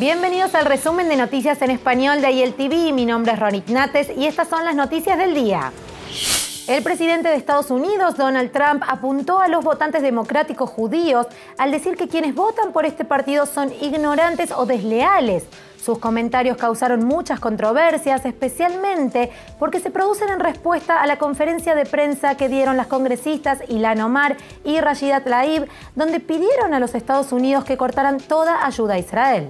Bienvenidos al resumen de noticias en español de IELTV. Mi nombre es Ronit Nates y estas son las noticias del día. El presidente de Estados Unidos, Donald Trump, apuntó a los votantes democráticos judíos al decir que quienes votan por este partido son ignorantes o desleales. Sus comentarios causaron muchas controversias, especialmente porque se producen en respuesta a la conferencia de prensa que dieron las congresistas Ilhan Omar y Rashida Tlaib, donde pidieron a los Estados Unidos que cortaran toda ayuda a Israel.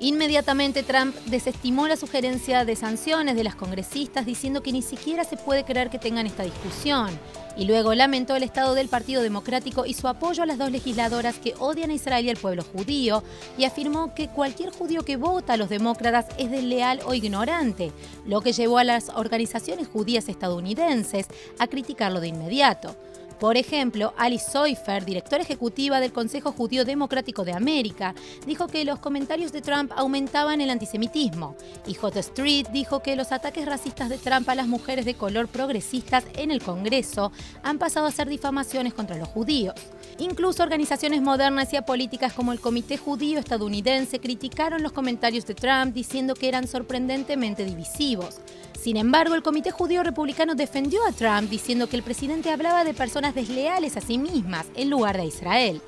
Inmediatamente Trump desestimó la sugerencia de sanciones de las congresistas, diciendo que ni siquiera se puede creer que tengan esta discusión. Y luego lamentó el estado del Partido Democrático y su apoyo a las dos legisladoras que odian a Israel y al pueblo judío, y afirmó que cualquier judío que vota a los demócratas es desleal o ignorante, lo que llevó a las organizaciones judías estadounidenses a criticarlo de inmediato. Por ejemplo, Alice Seufer, directora ejecutiva del Consejo Judío Democrático de América, dijo que los comentarios de Trump aumentaban el antisemitismo. Y J Street dijo que los ataques racistas de Trump a las mujeres de color progresistas en el Congreso han pasado a ser difamaciones contra los judíos. Incluso organizaciones modernas y apolíticas como el Comité Judío Estadounidense criticaron los comentarios de Trump, diciendo que eran sorprendentemente divisivos. Sin embargo, el Comité Judío Republicano defendió a Trump, diciendo que el presidente hablaba de personas desleales a sí mismas en lugar de a Israel.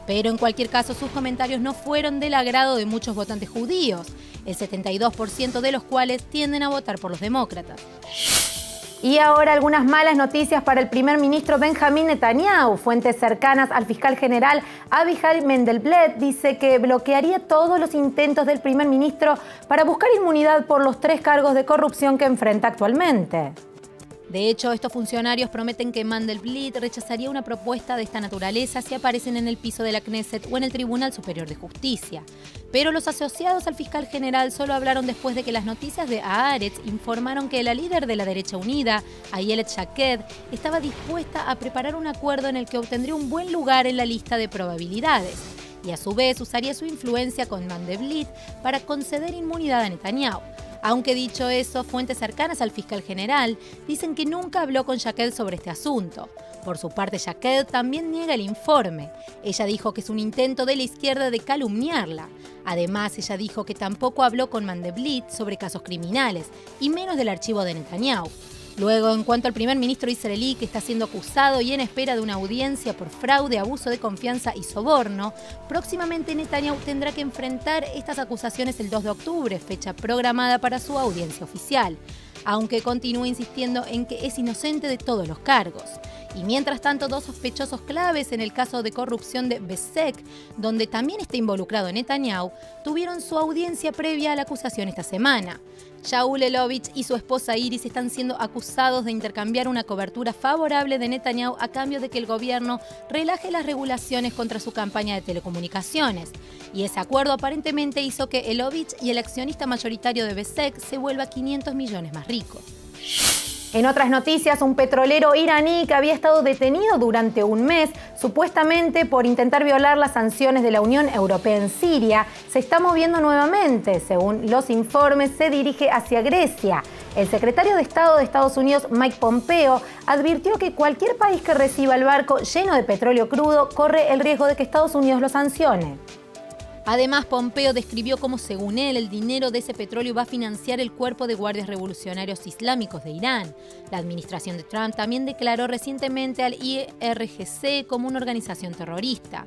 Pero en cualquier caso, sus comentarios no fueron del agrado de muchos votantes judíos, el 72% de los cuales tienden a votar por los demócratas. Y ahora algunas malas noticias para el primer ministro Benjamin Netanyahu. Fuentes cercanas al fiscal general Avichai Mandelblit dice que bloquearía todos los intentos del primer ministro para buscar inmunidad por los 3 cargos de corrupción que enfrenta actualmente. De hecho, estos funcionarios prometen que Mandelblit rechazaría una propuesta de esta naturaleza si aparecen en el piso de la Knesset o en el Tribunal Superior de Justicia. Pero los asociados al fiscal general solo hablaron después de que las noticias de Haaretz informaron que la líder de la derecha unida, Ayelet Shaked, estaba dispuesta a preparar un acuerdo en el que obtendría un buen lugar en la lista de probabilidades. Y a su vez usaría su influencia con Mandelblit para conceder inmunidad a Netanyahu. Aunque dicho eso, fuentes cercanas al fiscal general dicen que nunca habló con Shaked sobre este asunto. Por su parte, Shaked también niega el informe. Ella dijo que es un intento de la izquierda de calumniarla. Además, ella dijo que tampoco habló con Mandelblit sobre casos criminales, y menos del archivo de Netanyahu. Luego, en cuanto al primer ministro israelí, que está siendo acusado y en espera de una audiencia por fraude, abuso de confianza y soborno, próximamente Netanyahu tendrá que enfrentar estas acusaciones el 2 de octubre, fecha programada para su audiencia oficial, aunque continúa insistiendo en que es inocente de todos los cargos. Y mientras tanto, 2 sospechosos claves en el caso de corrupción de Besek, donde también está involucrado Netanyahu, tuvieron su audiencia previa a la acusación esta semana. Shaul Elovitch y su esposa Iris están siendo acusados de intercambiar una cobertura favorable de Netanyahu a cambio de que el gobierno relaje las regulaciones contra su campaña de telecomunicaciones. Y ese acuerdo aparentemente hizo que Elovitch y el accionista mayoritario de Besek se vuelva 500 millones más rico. En otras noticias, un petrolero iraní que había estado detenido durante un mes, supuestamente por intentar violar las sanciones de la Unión Europea en Siria, se está moviendo nuevamente. Según los informes, se dirige hacia Grecia. El secretario de Estado de Estados Unidos, Mike Pompeo, advirtió que cualquier país que reciba el barco lleno de petróleo crudo corre el riesgo de que Estados Unidos lo sancione. Además, Pompeo describió cómo, según él, el dinero de ese petróleo va a financiar el cuerpo de guardias revolucionarios islámicos de Irán. La administración de Trump también declaró recientemente al IRGC como una organización terrorista.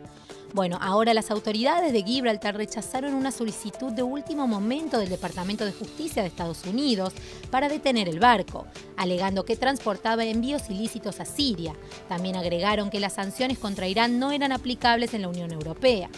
Bueno, ahora las autoridades de Gibraltar rechazaron una solicitud de último momento del Departamento de Justicia de Estados Unidos para detener el barco, alegando que transportaba envíos ilícitos a Siria. También agregaron que las sanciones contra Irán no eran aplicables en la Unión Europea.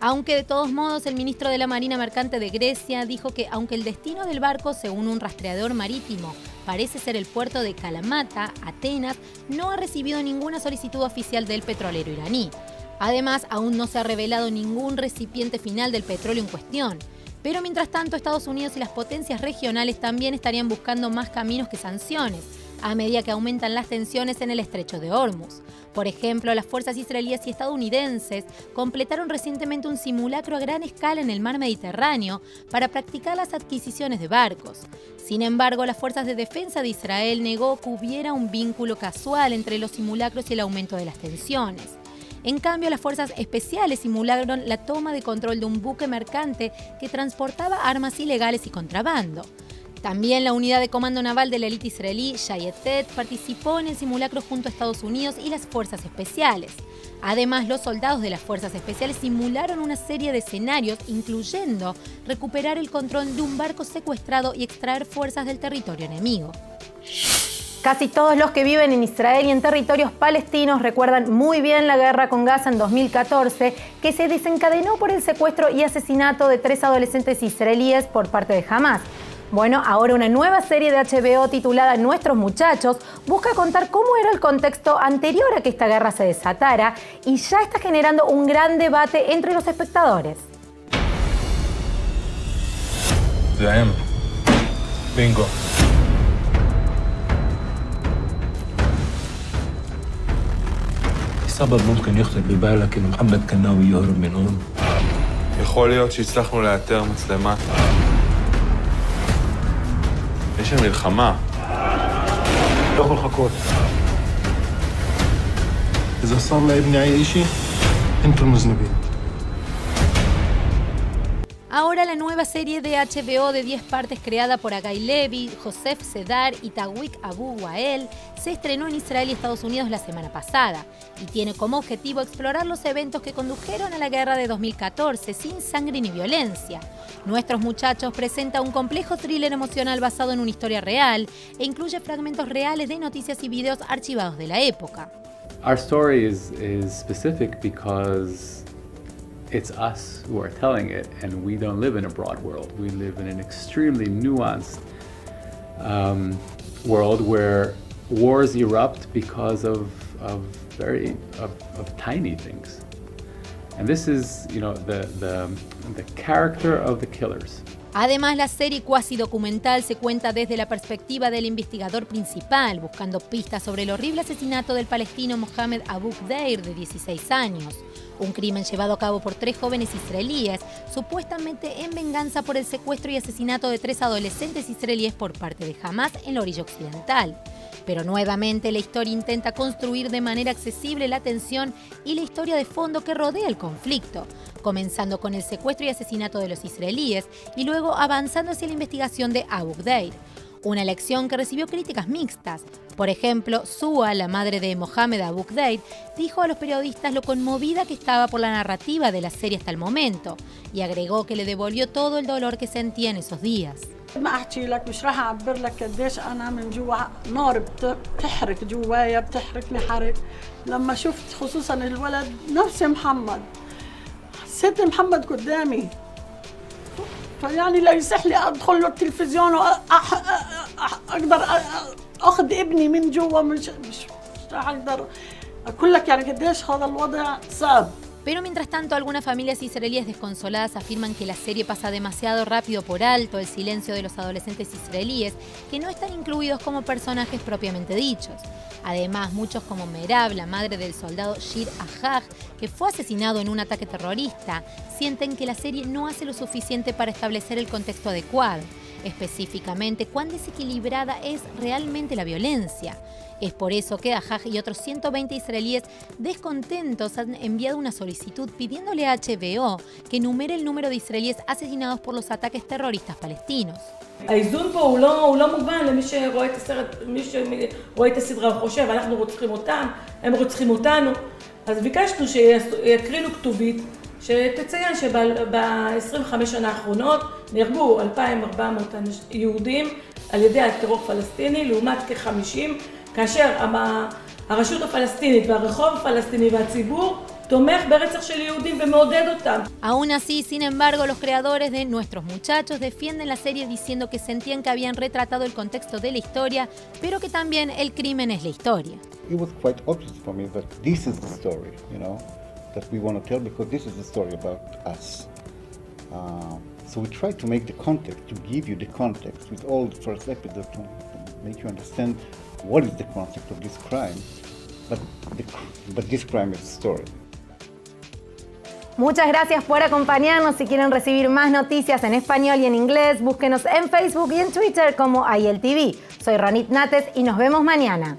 Aunque de todos modos el ministro de la Marina Mercante de Grecia dijo que aunque el destino del barco, según un rastreador marítimo, parece ser el puerto de Kalamata, Atenas, no ha recibido ninguna solicitud oficial del petrolero iraní. Además, aún no se ha revelado ningún recipiente final del petróleo en cuestión. Pero mientras tanto, Estados Unidos y las potencias regionales también estarían buscando más caminos que sanciones, a medida que aumentan las tensiones en el estrecho de Hormuz. Por ejemplo, las fuerzas israelíes y estadounidenses completaron recientemente un simulacro a gran escala en el mar Mediterráneo para practicar las adquisiciones de barcos. Sin embargo, las fuerzas de defensa de Israel negó que hubiera un vínculo casual entre los simulacros y el aumento de las tensiones. En cambio, las fuerzas especiales simularon la toma de control de un buque mercante que transportaba armas ilegales y contrabando. También la unidad de comando naval de la élite israelí, Shayetet, participó en el simulacro junto a Estados Unidos y las fuerzas especiales. Además, los soldados de las fuerzas especiales simularon una serie de escenarios, incluyendo recuperar el control de un barco secuestrado y extraer fuerzas del territorio enemigo. Casi todos los que viven en Israel y en territorios palestinos recuerdan muy bien la guerra con Gaza en 2014, que se desencadenó por el secuestro y asesinato de 3 adolescentes israelíes por parte de Hamás. Bueno, ahora una nueva serie de HBO titulada Nuestros Muchachos busca contar cómo era el contexto anterior a que esta guerra se desatara y ya está generando un gran debate entre los espectadores. Bingo. סבב ممكن يخطر ببالك إنه محمد كان ناوي يهرب من هون. יכול להיות שהצלחנו לאתר מצלמה. יש שם מלחמה. לא יכול לחכות. إذا صار لابني أي شيء أنتم المذنبين. Ahora la nueva serie de HBO de 10 partes creada por Agai Levy, Joseph Sedar y Tawik Abu Wael se estrenó en Israel y Estados Unidos la semana pasada y tiene como objetivo explorar los eventos que condujeron a la guerra de 2014 sin sangre ni violencia. Nuestros Muchachos presenta un complejo thriller emocional basado en una historia real e incluye fragmentos reales de noticias y videos archivados de la época. Our story is specific because it's us who are telling it, and we don't live in a broad world. We live in an extremely nuanced world where wars erupt because of tiny things. And this is, you know, the character of the killers. Además, la serie cuasi documental se cuenta desde la perspectiva del investigador principal, buscando pistas sobre el horrible asesinato del palestino Mohamed Abu Khdeir, de 16 años. Un crimen llevado a cabo por 3 jóvenes israelíes, supuestamente en venganza por el secuestro y asesinato de 3 adolescentes israelíes por parte de Hamás en la orilla occidental. Pero nuevamente la historia intenta construir de manera accesible la tensión y la historia de fondo que rodea el conflicto, comenzando con el secuestro y asesinato de los israelíes y luego avanzando hacia la investigación de Abu Khdeir. Una elección que recibió críticas mixtas. Por ejemplo, Sua, la madre de Mohamed Abu Khdeir, dijo a los periodistas lo conmovida que estaba por la narrativa de la serie hasta el momento y agregó que le devolvió todo el dolor que sentía en esos días. ما احكي لك مش راح اعبر لك قديش انا من جوا نار بتحرق جوايا بتحرقني حرق لما شفت خصوصا الولد نفس محمد حسيت محمد قدامي فيعني لا يصح لي ادخل له التلفزيون واقدر اخذ ابني من جوا مش راح اقدر اقول لك يعني قديش هذا الوضع صعب. Pero mientras tanto, algunas familias israelíes desconsoladas afirman que la serie pasa demasiado rápido por alto el silencio de los adolescentes israelíes que no están incluidos como personajes propiamente dichos. Además, muchos como Merab, la madre del soldado Shir Ahag, que fue asesinado en un ataque terrorista, sienten que la serie no hace lo suficiente para establecer el contexto adecuado, específicamente cuán desequilibrada es realmente la violencia. Es por eso que Ahag y otros 120 israelíes descontentos han enviado una solicitud pidiéndole a HBO que enumere el número de israelíes asesinados por los ataques terroristas palestinos. האיזון פה הוא לא מובן למי שרואה את הסרט, מי שרואה את הסדרה וחושב, אנחנו רוצחים אותם, הם רוצחים אותנו. אז ביקשנו שיקרינו כתובית שתציין שב-25 שנה האחרונות נהרגו 2,400 יהודים על ידי הטרור פלסטיני, לעומת כ-50, כאשר הרשות הפלסטינית והרחוב הפלסטיני והציבור תומך ברצח של יהודים ומעודד אותם. Aún así, sin embargo, los creadores de Nuestros Muchachos defienden la serie diciendo que sentían que habían retratado el contexto de la historia, pero que también el crimen es la historia. It was quite obvious for me that this is the story, you know, that we want to tell because this is the story about us. So we try to make the context, to give you the context with all the first episode to make you understand what is the concept of this crime, but this crime is a story. Muchas gracias por acompañarnos. Si quieren recibir más noticias en español y en inglés, búsquenos en Facebook y en Twitter como IEL TV. Soy Ronit Nates y nos vemos mañana.